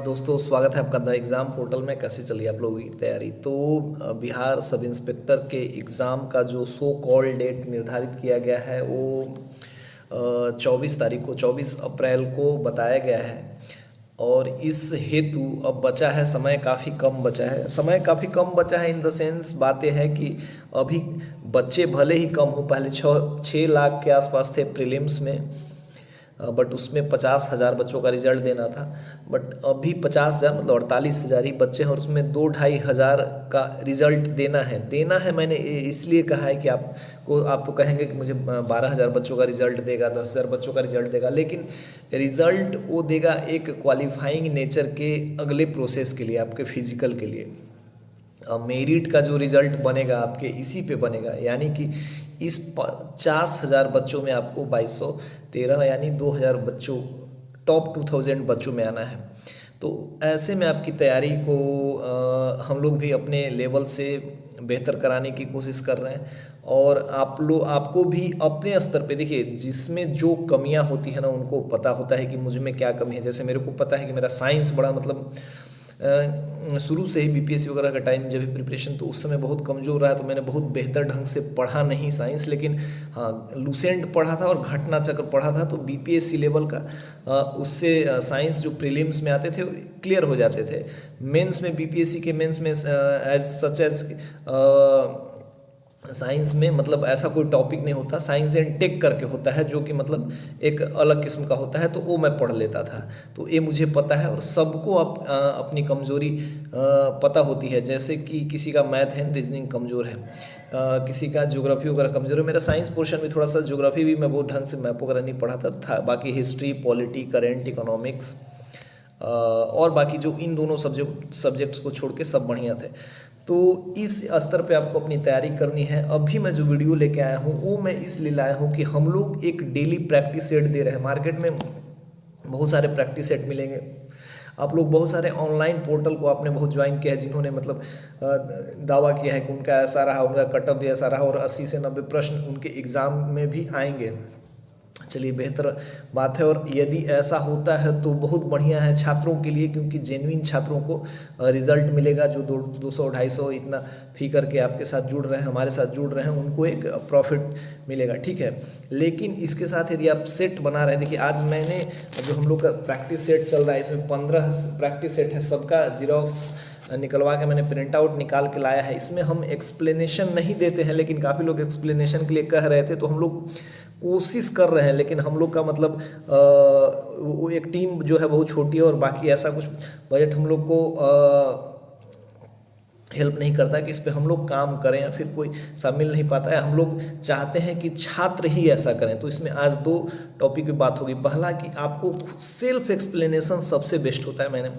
दोस्तों स्वागत है आपका द एग्ज़ाम पोर्टल में। कैसे चली आप लोगों की तैयारी। तो बिहार सब इंस्पेक्टर के एग्ज़ाम का जो सो कॉल डेट निर्धारित किया गया है वो 24 अप्रैल को बताया गया है। और इस हेतु अब बचा है समय, काफ़ी कम बचा है। समय काफ़ी कम बचा है इन द सेंस बात यह है कि अभी बच्चे भले ही कम हो, पहले 6 लाख के आसपास थे प्रीलिम्स में, बट उसमें 50,000 बच्चों का रिजल्ट देना था। बट अभी 50,000 मतलब 48,000 ही बच्चे हैं और उसमें 2-2.5 हज़ार का रिजल्ट देना है। मैंने इसलिए कहा है कि आप तो कहेंगे कि मुझे 12,000 बच्चों का रिजल्ट देगा, 10,000 बच्चों का रिजल्ट देगा, लेकिन रिजल्ट वो देगा एक क्वालिफाइंग नेचर के अगले प्रोसेस के लिए, आपके फिजिकल के लिए। मेरिट का जो रिज़ल्ट बनेगा आपके इसी पे बनेगा, यानी कि इस 50,000 बच्चों में आपको 2213 यानी 2,000 बच्चों, टॉप 2000 बच्चों में आना है। तो ऐसे में आपकी तैयारी को हम लोग भी अपने लेवल से बेहतर कराने की कोशिश कर रहे हैं। और आपको भी अपने स्तर पे देखिए, जिसमें जो कमियां होती है ना उनको पता होता है कि मुझ में क्या कमी है। जैसे मेरे को पता है कि मेरा साइंस बड़ा मतलब शुरू से ही बीपीएससी वगैरह का टाइम जब भी प्रिपरेशन, तो उस समय बहुत कमज़ोर रहा। तो मैंने बहुत बेहतर ढंग से पढ़ा नहीं साइंस, लेकिन हाँ लूसेंट पढ़ा था और घटना चक्र पढ़ा था। तो बीपीएससी लेवल का उससे साइंस जो प्रीलिम्स में आते थे क्लियर हो जाते थे। मेंस में बीपीएससी के मेंस में एज सच एज साइंस में मतलब ऐसा कोई टॉपिक नहीं होता, साइंस एंड टेक करके होता है, जो कि मतलब एक अलग किस्म का होता है। तो वो मैं पढ़ लेता था, तो ये मुझे पता है। और सबको अपनी कमजोरी पता होती है। जैसे कि किसी का मैथ है, रीजनिंग कमज़ोर है, किसी का ज्योग्राफी वगैरह कमज़ोर है। मेरा साइंस पोर्शन में थोड़ा सा, ज्योग्राफी भी मैं बहुत ढंग से मैप वगैरह नहीं पढ़ाता था। बाकी हिस्ट्री, पॉलिटी, करेंट, इकोनॉमिक्स और बाकी जो इन दोनों सब्जेक्ट्स को छोड़ के सब बढ़िया थे। तो इस स्तर पे आपको अपनी तैयारी करनी है। अभी मैं जो वीडियो लेके आया हूँ वो मैं इसलिए लाया हूँ कि हम लोग एक डेली प्रैक्टिस सेट दे रहे हैं। मार्केट में बहुत सारे प्रैक्टिस सेट मिलेंगे। आप लोग बहुत सारे ऑनलाइन पोर्टल को आपने बहुत ज्वाइन किया है, जिन्होंने मतलब दावा किया है कि उनका ऐसा रहा, उनका कटअप भी ऐसा रहा और 80 से 90 प्रश्न उनके एग्ज़ाम में भी आएंगे। चलिए बेहतर बात है। और यदि ऐसा होता है तो बहुत बढ़िया है छात्रों के लिए, क्योंकि जेन्युइन छात्रों को रिजल्ट मिलेगा। जो 200-250 इतना फी करके आपके साथ जुड़ रहे हैं, हमारे साथ जुड़ रहे हैं, उनको एक प्रॉफिट मिलेगा, ठीक है। लेकिन इसके साथ यदि आप सेट बना रहे हैं, देखिए आज मैंने जो हम लोग का प्रैक्टिस सेट चल रहा है, इसमें 15 प्रैक्टिस सेट है। सबका जीरोक्स निकलवा के मैंने प्रिंट आउट निकाल के लाया है। इसमें हम एक्सप्लेनेशन नहीं देते हैं, लेकिन काफ़ी लोग एक्सप्लेनेशन के लिए कह रहे थे, तो हम लोग कोशिश कर रहे हैं। लेकिन हम लोग का मतलब वो एक टीम जो है बहुत छोटी है और बाकी ऐसा कुछ बजट हम लोग को हेल्प नहीं करता कि इस पे हम लोग काम करें, या फिर कोई शामिल नहीं पाता है। हम लोग चाहते हैं कि छात्र ही ऐसा करें। तो इसमें आज 2 टॉपिक की बात होगी। पहला कि आपको सेल्फ एक्सप्लेनेशन सबसे बेस्ट होता है। मैंने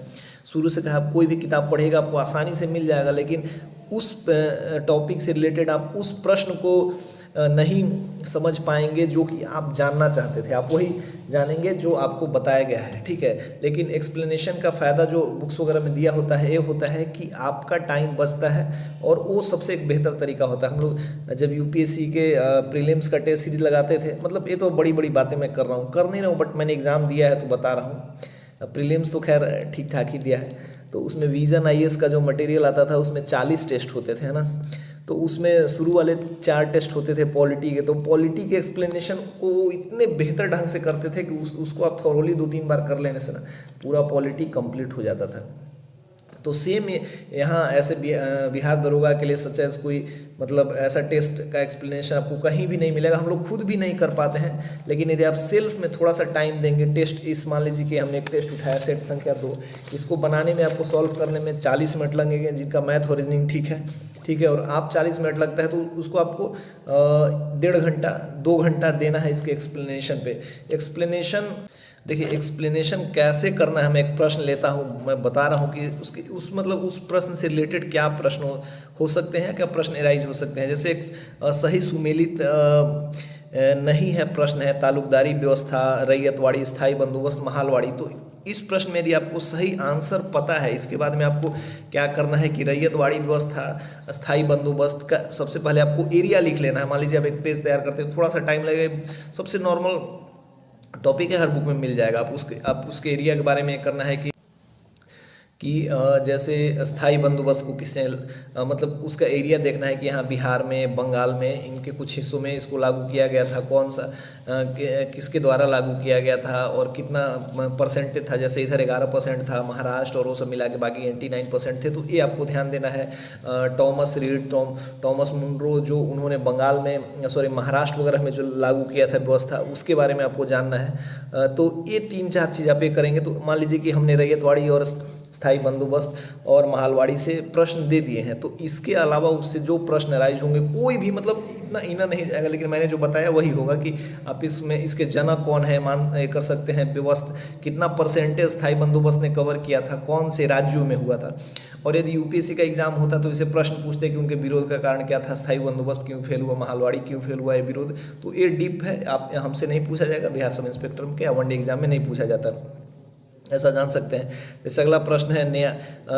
शुरू से कहा, कोई भी किताब पढ़ेगा आपको आसानी से मिल जाएगा, लेकिन उस टॉपिक से रिलेटेड आप उस प्रश्न को नहीं समझ पाएंगे जो कि आप जानना चाहते थे। आप वही जानेंगे जो आपको बताया गया है, ठीक है। लेकिन एक्सप्लेनेशन का फ़ायदा जो बुक्स वगैरह में दिया होता है, ये होता है कि आपका टाइम बचता है और वो सबसे एक बेहतर तरीका होता है। हम लोग जब यूपीएससी के प्रीलिम्स का टेस्ट सीरीज लगाते थे, मतलब ये तो बड़ी बड़ी बातें मैं कर नहीं रहा हूँ, बट मैंने एग्ज़ाम दिया है तो बता रहा हूँ। प्रीलिम्स तो खैर ठीक ठाक ही दिया है। तो उसमें विजन आईएएस का जो मटेरियल आता था उसमें 40 टेस्ट होते थे, है ना। तो उसमें शुरू वाले 4 टेस्ट होते थे पॉलिटी के। तो पॉलिटी के एक्सप्लेनेशन को इतने बेहतर ढंग से करते थे कि उसको आप थॉरोली 2-3 बार कर लेने से ना पूरा पॉलिटी कंप्लीट हो जाता था। तो सेम यहाँ ऐसे बिहार दरोगा के लिए सच एज कोई मतलब ऐसा टेस्ट का एक्सप्लेनेशन आपको कहीं भी नहीं मिलेगा। हम लोग खुद भी नहीं कर पाते हैं, लेकिन यदि आप सेल्फ में थोड़ा सा टाइम देंगे, टेस्ट इस मान लीजिए कि हमने एक टेस्ट उठाया सेट संख्या 2, इसको बनाने में आपको सॉल्व करने में 40 मिनट लगेंगे, जिनका मैथ और रीजनिंग ठीक है। और आप 40 मिनट लगता है तो उसको आपको 1.5 घंटा 2 घंटा देना है इसके एक्सप्लेनेशन पे। एक्सप्लेनेशन देखिए, एक्सप्लेनेशन कैसे करना है। मैं एक प्रश्न लेता हूँ, मैं बता रहा हूँ कि उस प्रश्न से रिलेटेड क्या प्रश्न हो सकते हैं, क्या प्रश्न एराइज हो सकते हैं। जैसे एक सही सुमेलित नहीं है प्रश्न है, तालुकदारी व्यवस्था, रैयतवाड़ी, स्थायी बंदोबस्त, महालवाड़ी। तो इस प्रश्न में यदि आपको सही आंसर पता है, इसके बाद में आपको क्या करना है कि रैयतवाड़ी व्यवस्था, स्थायी बंदोबस्त का सबसे पहले आपको एरिया लिख लेना है। मान लीजिए आप एक पेज तैयार करते हैं, थोड़ा सा टाइम लगेगा, सबसे नॉर्मल टॉपिक है, हर बुक में मिल जाएगा। आप उसके एरिया के बारे में करना है कि कि जैसे स्थायी बंदोबस्त को किसने मतलब उसका एरिया देखना है कि यहाँ बिहार में, बंगाल में, इनके कुछ हिस्सों में इसको लागू किया गया था, कौन सा किसके द्वारा लागू किया गया था और कितना परसेंटेज था। जैसे इधर 11% था, महाराष्ट्र और वो सब मिला के बाकी 89% थे। तो ये आपको ध्यान देना है। टॉमस रीड, टॉमस मुनरो जो उन्होंने बंगाल में महाराष्ट्र वगैरह में जो लागू किया था व्यवस्था, उसके बारे में आपको जानना है। तो ये 3-4 चीज़ आप ये करेंगे तो मान लीजिए कि हमने रैयतवाड़ी और स्थायी बंदोबस्त और महलवाड़ी से प्रश्न दे दिए हैं, तो इसके अलावा उससे जो प्रश्न राइज होंगे कोई भी मतलब इतना इना नहीं जाएगा, लेकिन मैंने जो बताया वही होगा कि आप इसमें इसके जनक कौन है कर सकते हैं, व्यवस्था कितना परसेंटेज स्थायी बंदोबस्त ने कवर किया था, कौन से राज्यों में हुआ था। और यदि यूपीएससी का एग्जाम होता तो इसे प्रश्न पूछते कि उनके विरोध का कारण क्या था, स्थायी बंदोबस्त क्यों फेल हुआ, महलवाड़ी क्यों फेल हुआ, ये विरोध। तो ये डीप है, आप हमसे नहीं पूछा जाएगा, बिहार सब इंस्पेक्टर के या वनडे एग्जाम में नहीं पूछा जाता, ऐसा जान सकते हैं। जैसे अगला प्रश्न है नया,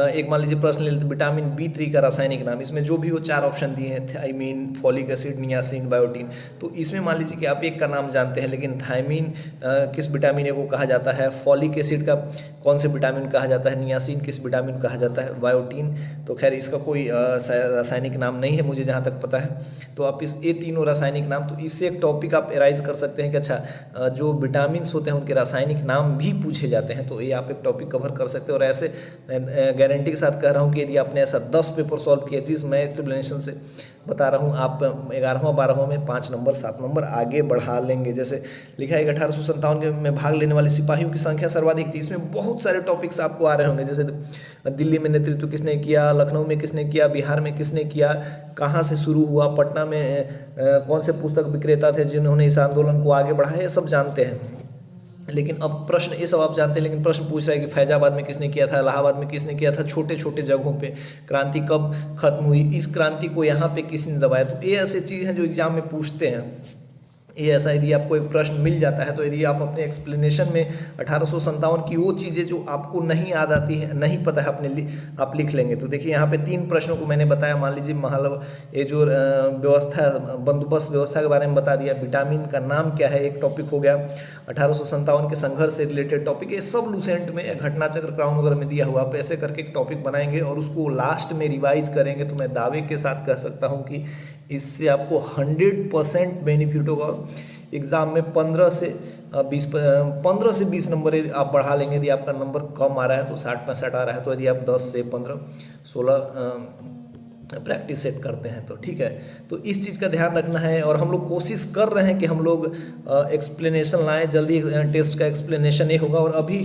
एक मान लीजिए प्रश्न ले लेते विटामिन B3 का रासायनिक नाम। इसमें जो भी वो 4 ऑप्शन दिए हैं, thiamine, folic acid, niacin, biotin. तो इसमें मान लीजिए कि आप एक का नाम जानते हैं, लेकिन थायमीन किस विटामिन ए को कहा जाता है, फॉलिक एसिड का कौन से विटामिन कहा जाता है, नियासिन किस विटामिन कहा जाता है, बायोटीन तो खैर इसका कोई रासायनिक नाम नहीं है मुझे जहाँ तक पता है। तो आप ये तीनों रासायनिक नाम, तो इससे एक टॉपिक आप एराइज कर सकते हैं कि अच्छा जो विटामिन होते हैं उनके रासायनिक नाम भी पूछे जाते हैं। तो ये आप एक टॉपिक कवर कर सकते हैं। और ऐसे गारंटी के साथ कह रहा हूँ कि यदि आपने ऐसा 10 पेपर सॉल्व किया, जिस मैं एक्सप्लेनेशन से बता रहा हूँ, आप 11वां 12वां में 5 नंबर 7 नंबर आगे बढ़ा लेंगे। जैसे लिखा है 1857 में भाग लेने वाले सिपाहियों की संख्या सर्वाधिक थी। इसमें बहुत सारे टॉपिक्स आपको आ रहे होंगे, जैसे दिल्ली में नेतृत्व किसने किया, लखनऊ में किसने किया, बिहार में किसने किया, कहाँ से शुरू हुआ, पटना में कौन से पुस्तक विक्रेता थे जिन्होंने इस आंदोलन को आगे बढ़ाया, ये सब जानते हैं। लेकिन अब प्रश्न ये सब आप जानते हैं, लेकिन प्रश्न पूछ रहा है कि फैजाबाद में किसने किया था, इलाहाबाद में किसने किया था, छोटे छोटे जगहों पे क्रांति कब खत्म हुई, इस क्रांति को यहाँ पे किसने दबाया। तो ये ऐसी चीज़ हैं जो एग्जाम में पूछते हैं। ये ऐसा यदि आपको एक प्रश्न मिल जाता है तो यदि आप अपने एक्सप्लेनेशन में 1857 की वो चीज़ें जो आपको नहीं याद आती है, नहीं पता है, आप लिख लेंगे। तो देखिए यहाँ पे 3 प्रश्नों को मैंने बताया। मान लीजिए ये जो व्यवस्था, बंदोबस्त व्यवस्था के बारे में बता दिया, विटामिन का नाम क्या है एक टॉपिक हो गया, 1857 के संघर्ष से रिलेटेड टॉपिक, ये सब लूसेंट में या घटना चक्र क्राउन वगैरह में दिया हुआ। आप ऐसे करके एक टॉपिक बनाएंगे और उसको लास्ट में रिवाइज करेंगे तो मैं दावे के साथ कह सकता हूँ कि इससे आपको 100% बेनिफिट होगा। एग्ज़ाम में 15 से 20 नंबर आप बढ़ा लेंगे। यदि आपका नंबर कम आ रहा है तो 60-65 आ रहा है, तो यदि आप 10 से 15-16 प्रैक्टिस सेट करते हैं तो ठीक है। तो इस चीज़ का ध्यान रखना है। और हम लोग कोशिश कर रहे हैं कि हम लोग एक्सप्लेनेशन लाएँ, जल्दी टेस्ट का एक्सप्लेनेशन ये होगा। और अभी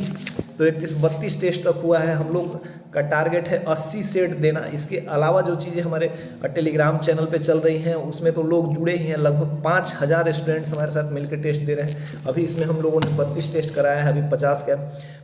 तो 31-32 टेस्ट तक हुआ है, हम लोग का टारगेट है 80 सेट देना। इसके अलावा जो चीज़ें हमारे टेलीग्राम चैनल पे चल रही हैं उसमें तो लोग जुड़े ही हैं, लगभग 5000 स्टूडेंट्स हमारे साथ मिलकर टेस्ट दे रहे हैं। अभी इसमें हम लोगों ने 32 टेस्ट कराया है, अभी 50 का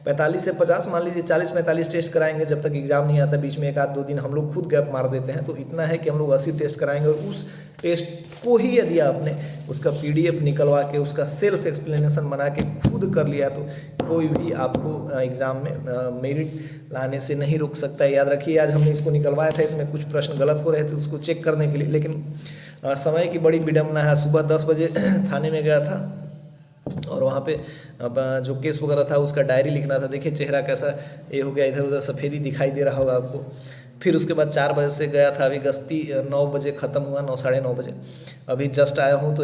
45 से 50 मान लीजिए 40-45 टेस्ट कराएंगे जब तक एग्जाम नहीं आता। बीच में 1-2 दिन हम लोग खुद गैप मार देते हैं। तो इतना है कि हम लोग 80 टेस्ट कराएंगे। और उस टेस्ट को ही यदि आपने उसका PDF निकलवा के उसका सेल्फ एक्सप्लेनेशन बना के खुद कर लिया तो कोई भी आपको एग्ज़ाम में मेरिट लाने से नहीं रोक सकता है। याद रखिए, आज हमने इसको निकलवाया था, इसमें कुछ प्रश्न गलत हो रहे थे उसको चेक करने के लिए, लेकिन समय की बड़ी विडम्बना है। सुबह 10 बजे थाने में गया था और वहाँ पे जो केस वगैरह था उसका डायरी लिखना था। देखिए चेहरा कैसा ये हो गया, इधर उधर सफ़ेदी दिखाई दे रहा होगा आपको। फिर उसके बाद 4 बजे से गया था, अभी गश्ती 9 बजे ख़त्म हुआ, 9 साढ़े 9 बजे अभी जस्ट आया हूँ। तो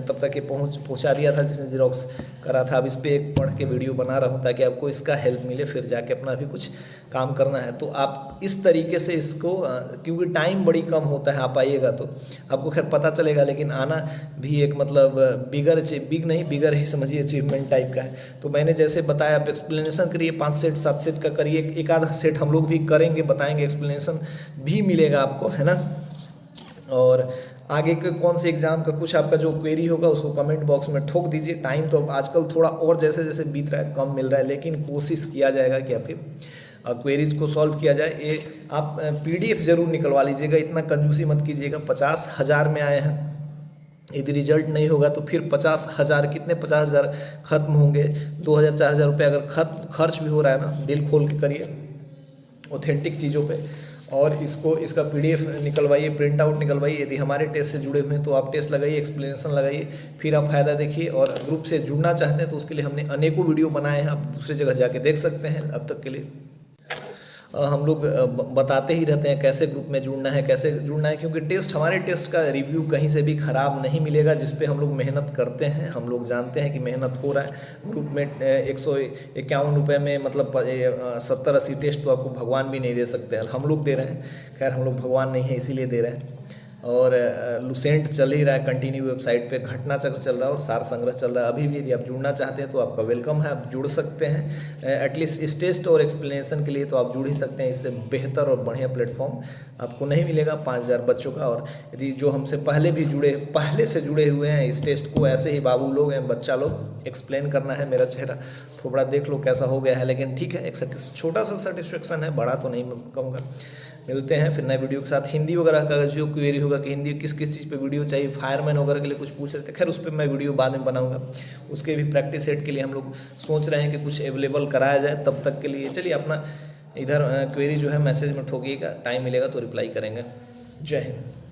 तब तक ये पहुँचा दिया था जिसने जीरोक्स करा था। अब इस पर एक पढ़ के वीडियो बना रहा हूँ ताकि आपको इसका हेल्प मिले, फिर जाके अपना भी कुछ काम करना है। तो आप इस तरीके से इसको, क्योंकि टाइम बड़ी कम होता है, आप आइएगा तो आपको खैर पता चलेगा, लेकिन आना भी एक मतलब बिगर ही समझिए अचीवमेंट टाइप का है। तो मैंने जैसे बताया, आप एक्सप्लेनेशन करिए, 5 सेट 7 सेट का करिए, एक आधा सेट हम लोग भी करेंगे, बताएंगे, एक्सप्लेनेशन भी मिलेगा आपको, है ना। और आगे के कौन से एग्जाम का कुछ आपका जो क्वेरी होगा उसको कमेंट बॉक्स में ठोक दीजिए। टाइम तो आजकल थोड़ा और जैसे जैसे बीत रहा है कम मिल रहा है, लेकिन कोशिश किया जाएगा कि आपके क्वेरीज को सॉल्व किया जाए। ये आप PDF ज़रूर निकलवा लीजिएगा, इतना कंजूसी मत कीजिएगा। 50,000 में आए हैं, यदि रिजल्ट नहीं होगा तो फिर 50,000 कितने 50,000 खत्म होंगे। 2,000-4,000 रुपये अगर खर्च भी हो रहा है ना, दिल खोल के करिए ऑथेंटिक चीज़ों पे। और इसका PDF निकलवाइए, प्रिंट आउट निकलवाइए। यदि हमारे टेस्ट से जुड़े हुए हैं तो आप टेस्ट लगाइए, एक्सप्लेनेशन लगाइए, फिर आप फ़ायदा देखिए। और ग्रुप से जुड़ना चाहते हैं तो उसके लिए हमने अनेकों वीडियो बनाए हैं, आप दूसरी जगह जाके देख सकते हैं। अब तक के लिए हम लोग बताते ही रहते हैं कैसे ग्रुप में जुड़ना है, कैसे जुड़ना है, क्योंकि हमारे टेस्ट का रिव्यू कहीं से भी ख़राब नहीं मिलेगा, जिस पे हम लोग मेहनत करते हैं। हम लोग जानते हैं कि मेहनत हो रहा है। ग्रुप में 151 रुपये में मतलब 70-80 टेस्ट तो आपको भगवान भी नहीं दे सकते हैं, हम लोग दे रहे हैं। खैर हम लोग भगवान नहीं है इसीलिए दे रहे हैं। और लुसेंट चल ही रहा है कंटिन्यू, वेबसाइट पे घटना चक्र चल रहा है और सार संग्रह चल रहा है। अभी भी यदि आप जुड़ना चाहते हैं तो आपका वेलकम है, आप जुड़ सकते हैं। एटलीस्ट इस टेस्ट और एक्सप्लेनेशन के लिए तो आप जुड़ ही सकते हैं। इससे बेहतर और बढ़िया प्लेटफॉर्म आपको नहीं मिलेगा 5000 बच्चों का। और यदि जो हमसे पहले से जुड़े हुए हैं इस टेस्ट को, ऐसे ही बाबू लोग हैं, बच्चा लोग, एक्सप्लेन करना है, मेरा चेहरा थोड़ा देख लो कैसा हो गया है, लेकिन ठीक है, एक छोटा सा सेटिस्फेक्शन है, बड़ा तो नहीं कहूँगा। मिलते हैं फिर नए वीडियो के साथ। हिंदी वगैरह का जो क्वेरी होगा कि हिंदी किस चीज़ पे वीडियो चाहिए, फायरमैन वगैरह के लिए कुछ पूछ रहे थे, खैर उस पर मैं वीडियो बाद में बनाऊंगा। उसके भी प्रैक्टिस सेट के लिए हम लोग सोच रहे हैं कि कुछ अवेलेबल कराया जाए। तब तक के लिए चलिए अपना इधर क्वेरी जो है मैसेज में ठोकिएगा, टाइम मिलेगा तो रिप्लाई करेंगे। जय हिंद।